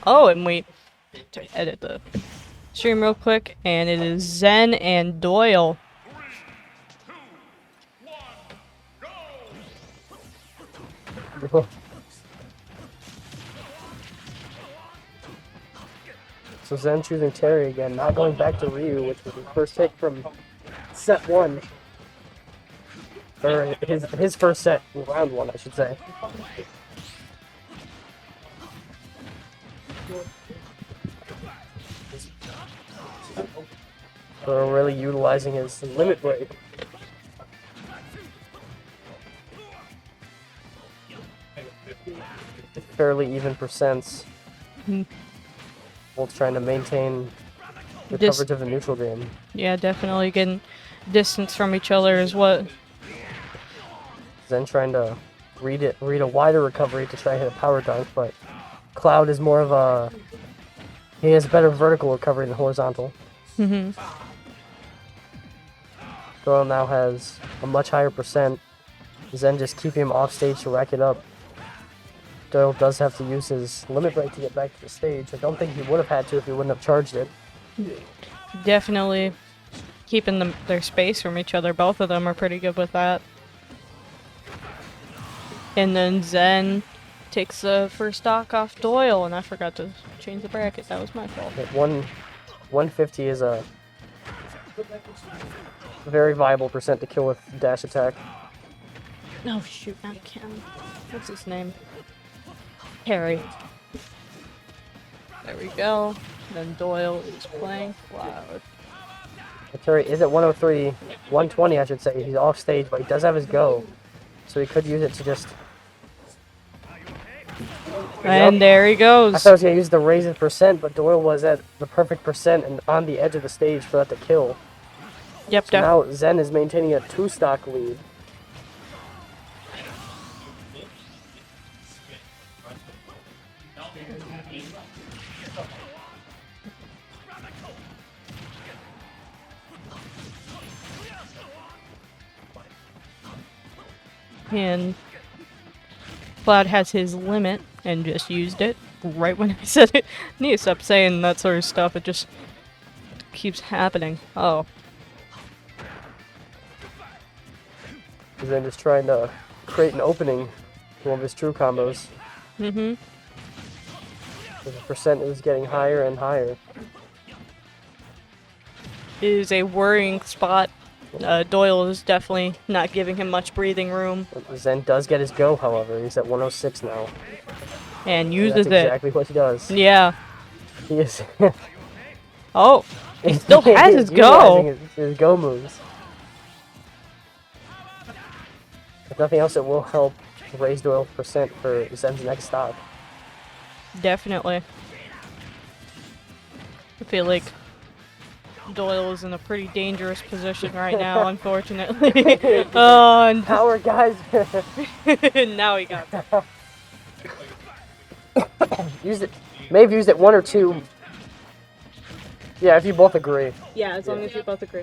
Oh, and wait to edit the stream real quick, and it is Zen and Doyle. So Zen choosing Terry again, not going back to Ryu, which was his first hit from set 1. Or his first set, round 1, I should say. So really utilizing his limit break. Fairly even percents. Both trying to maintain the coverage of the neutral game. Yeah, definitely getting distance from each other is what. Zen trying to read a wider recovery to try to hit a power dunk, but Cloud is more of a... He has better vertical recovery than horizontal. Doyle now has a much higher percent. Zen just keeping him off stage to rack it up. Doyle does have to use his limit break to get back to the stage. I don't think he would have had to if he wouldn't have charged it. Definitely keeping their space from each other. Both of them are pretty good with that. And then Zen takes the first stock off Doyle, and I forgot to change the bracket. That was my fault. 150 is a very viable percent to kill with dash attack. Oh shoot, not Ken. What's his name? Harry. There we go. Then Doyle is playing Cloud. Terry is at 103, 120 I should say. He's off stage, but he does have his go. So he could use it to just... And there he goes. I thought I was going to use the raise in percent, but Doyle was at the perfect percent and on the edge of the stage for that to kill. Yep, so now Zen is maintaining a 2-stock lead. And Cloud has his limit and just used it right when I said it. I need to stop saying that sort of stuff. It just keeps happening. Oh. He's then just trying to create an opening for one of his true combos. The percent is getting higher and higher. It is a worrying spot. Doyle is definitely not giving him much breathing room. Zen does get his go, however. He's at 106 now. And uses that's it. Exactly what he does. Yeah. He is. Oh, he still has his go. His go moves. If nothing else, it will help raise Doyle's percent for Zen's next stock. Definitely. I feel like Doyle is in a pretty dangerous position right now, unfortunately. Oh, and power, guys. now he got Used it. May have used it 1 or 2. Yeah, if you both agree. Yeah, as long as you both agree.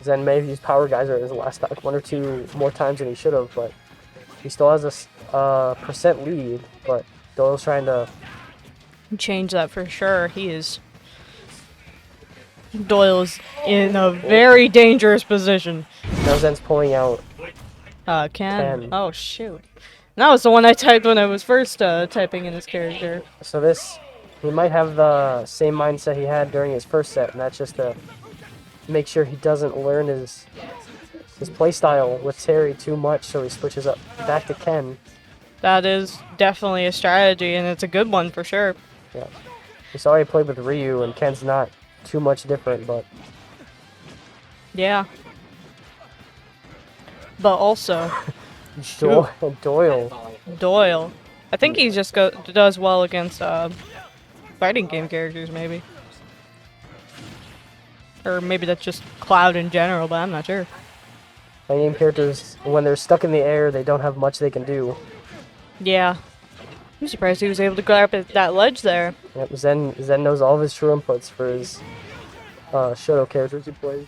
Zen may have used Power Geyser as the last stock 1 or 2 more times than he should have, but he still has a percent lead. But Doyle's trying to change that for sure. Doyle's in a very dangerous position. Now Zen's pulling out. Ken. Oh shoot. That was the one I typed when I was first typing in his character. So he might have the same mindset he had during his first set, and that's just to make sure he doesn't learn his playstyle with Terry too much, so he switches up back to Ken. That is definitely a strategy, and it's a good one for sure. Yeah. He's already played with Ryu, and Ken's not too much different, but... Yeah. But also... Doyle. I think he just does well against fighting game characters, maybe. Or maybe that's just Cloud in general, but I'm not sure. Fighting game characters, when they're stuck in the air, they don't have much they can do. Yeah. I'm surprised he was able to grab that ledge there. Yep, Zen knows all of his true inputs for his Shoto characters he plays.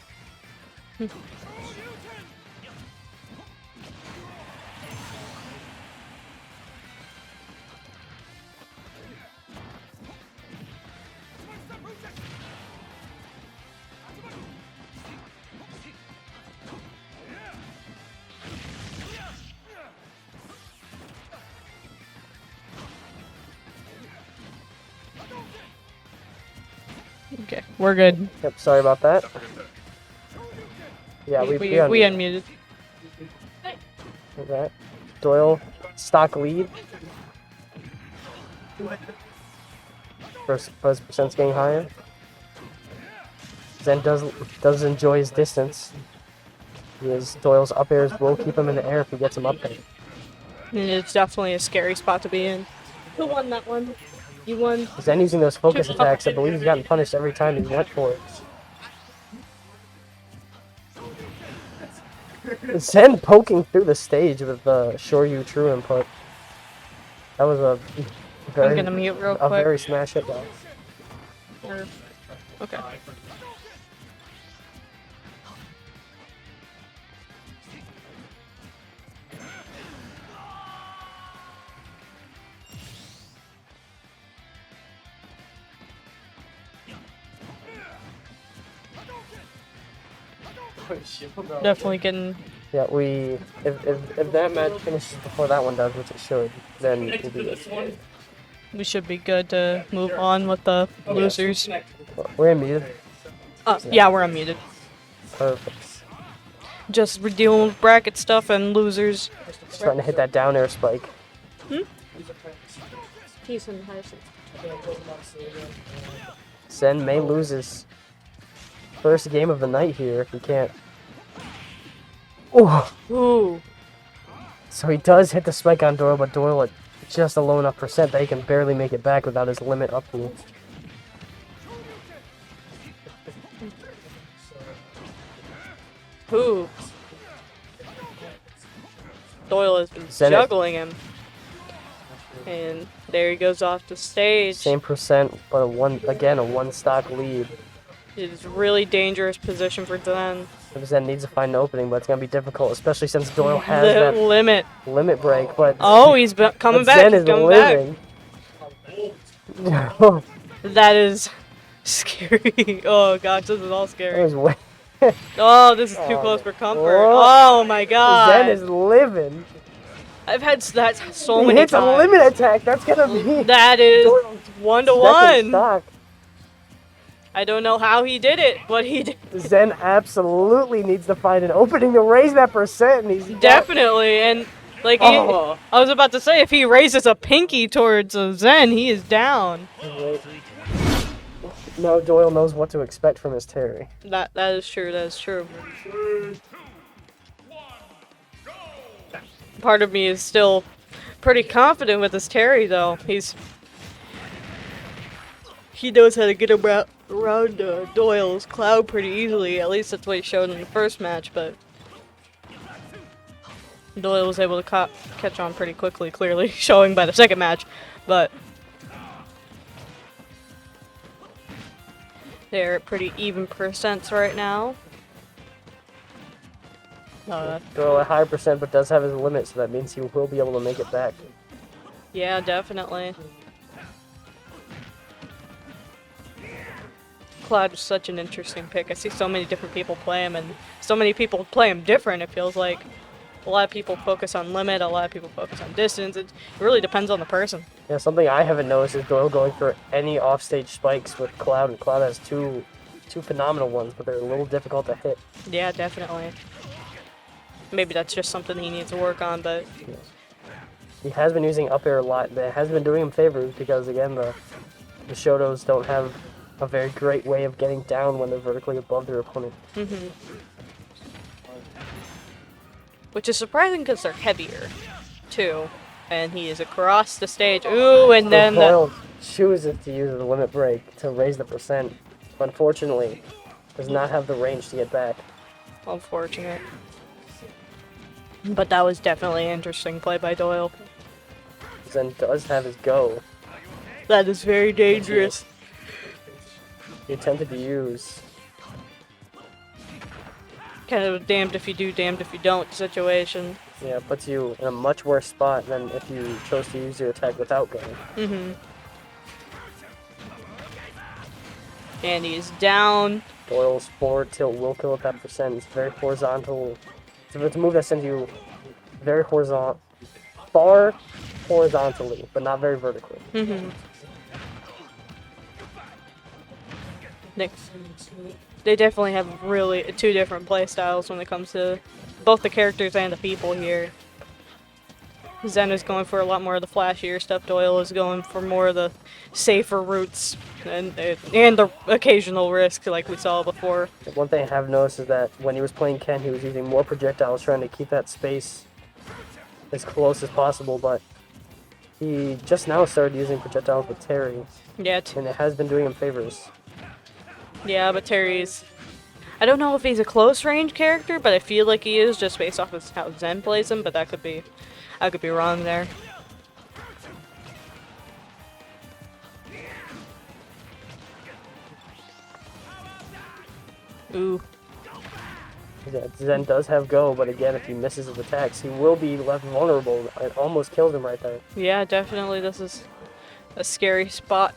Okay, we're good. Yep, sorry about that. Yeah, we unmuted. Like that. Doyle, stock lead. First percent's getting higher. Zen does enjoy his distance. Doyle's up airs will keep him in the air if he gets him up there. And it's definitely a scary spot to be in. Who won that one? You won. Zen using those focus attacks, I believe he's gotten punished every time he went for it. Zen poking through the stage with the Shoryu True input. That was a very, I'm gonna mute real quick. very smash hit though. Okay. Definitely getting. Yeah, if that match finishes before that one does, which it should, then we'll be good. We should be good to move on with the losers. We're unmuted. Yeah, we're unmuted. Perfect. Just we're dealing with bracket stuff and losers. Trying to hit that down air spike. Zen may lose his first game of the night here if he can't. Ooh. So he does hit the spike on Doyle, but Doyle at just a low enough percent that he can barely make it back without his limit up to. Ooh. Doyle has been juggling him. And there he goes off the stage. Same percent, but a one stock lead. It is really dangerous position for Zen. Zen needs to find an opening, but it's going to be difficult, especially since Doyle has that limit break. But oh, he's coming back. Zen He's is coming living. back. That is scary. Oh gosh, this is all That scary. was way. Oh, this is too close for comfort. Whoa. Oh my god. Zen is living. I've had that so He many hits times. a limit attack. That's gonna be. That is Doyle's 1-to-1. stock. I don't know how he did it, but he did. Zen absolutely needs to find an opening to raise that percent, and he's Definitely, and like I was about to say, if he raises a pinky towards Zen, he is down. No, Doyle knows what to expect from his Terry. That is true. That is true. Part of me is still pretty confident with his Terry, though. He knows how to get around Doyle's cloud pretty easily. At least that's what he showed in the first match, but Doyle was able to catch on pretty quickly, clearly showing by the second match. But they're at pretty even percents right now. Doyle at higher percent, but does have his limit, so that means he will be able to make it back. Yeah, definitely. Cloud is such an interesting pick. I see so many different people play him, and so many people play him different. It feels like a lot of people focus on limit, a lot of people focus on distance. It really depends on the person. Yeah, something I haven't noticed is Doyle going for any offstage spikes with Cloud, and Cloud has two phenomenal ones, but they're a little difficult to hit. Yeah, definitely. Maybe that's just something he needs to work on, but he has been using up air a lot. That has been doing him favors because, again, the Shotos don't have a very great way of getting down when they're vertically above their opponent. Which is surprising because they're heavier, too. And he is across the stage. Ooh, and then Doyle chooses to use the limit break to raise the percent. Unfortunately, does not have the range to get back. Unfortunate. But that was definitely an interesting play by Doyle. Zen does have his go. That is very dangerous. He attempted to use. Kind of a damned if you do, damned if you don't situation. Yeah, puts you in a much worse spot than if you chose to use your attack without going. And he's down. Doyle's forward tilt will kill at that percent. It's very horizontal. It's a move that sends you very horizontal, far horizontally, but not very vertically. They definitely have really two different play styles when it comes to both the characters and the people here. Zen is going for a lot more of the flashier stuff. Doyle is going for more of the safer routes and the occasional risk like we saw before. One thing I have noticed is that when he was playing Ken, he was using more projectiles, trying to keep that space as close as possible, but he just now started using projectiles with Terry, Yeah, and it has been doing him favors. yeah, but Terry's... I don't know if he's a close range character, but I feel like he is just based off of how Zen plays him, but I could be wrong there. Ooh. Zen does have go, but again, if he misses his attacks, he will be left vulnerable. It almost killed him right there. Yeah, definitely this is a scary spot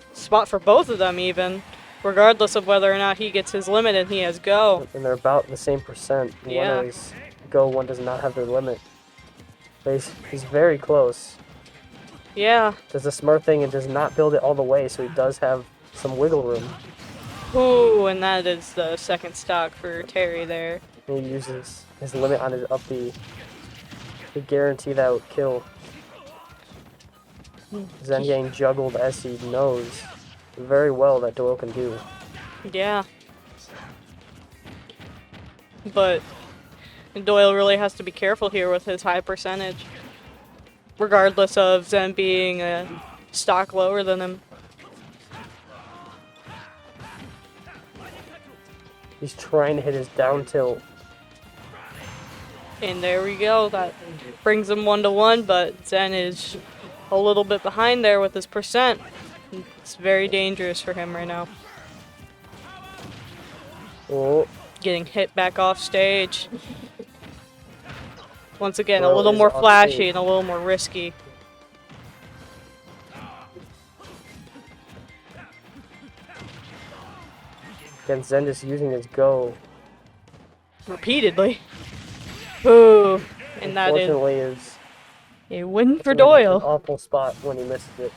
for both of them even, regardless of whether or not he gets his limit and he has go. And they're about the same percent. Yeah. One has go, one does not have their limit. But he's very close. Yeah. Does a smart thing and does not build it all the way, so he does have some wiggle room. Ooh, and that is the second stock for Terry there. And he uses his limit on his up B to guarantee that kill. Zen getting juggled as he knows very well that Doyle can do. Yeah. But Doyle really has to be careful here with his high percentage, regardless of Zen being a stock lower than him. He's trying to hit his down tilt. And there we go. That brings him 1-1, but Zen is a little bit behind there with his percent. It's very dangerous for him right now. Oh, Getting hit back off stage. Once again, a Doyle little is more off flashy stage. and a little more risky. again, Zen just using his go. Repeatedly. Ooh. And that is Unfortunately, is a win for an Doyle. awful spot when he misses it.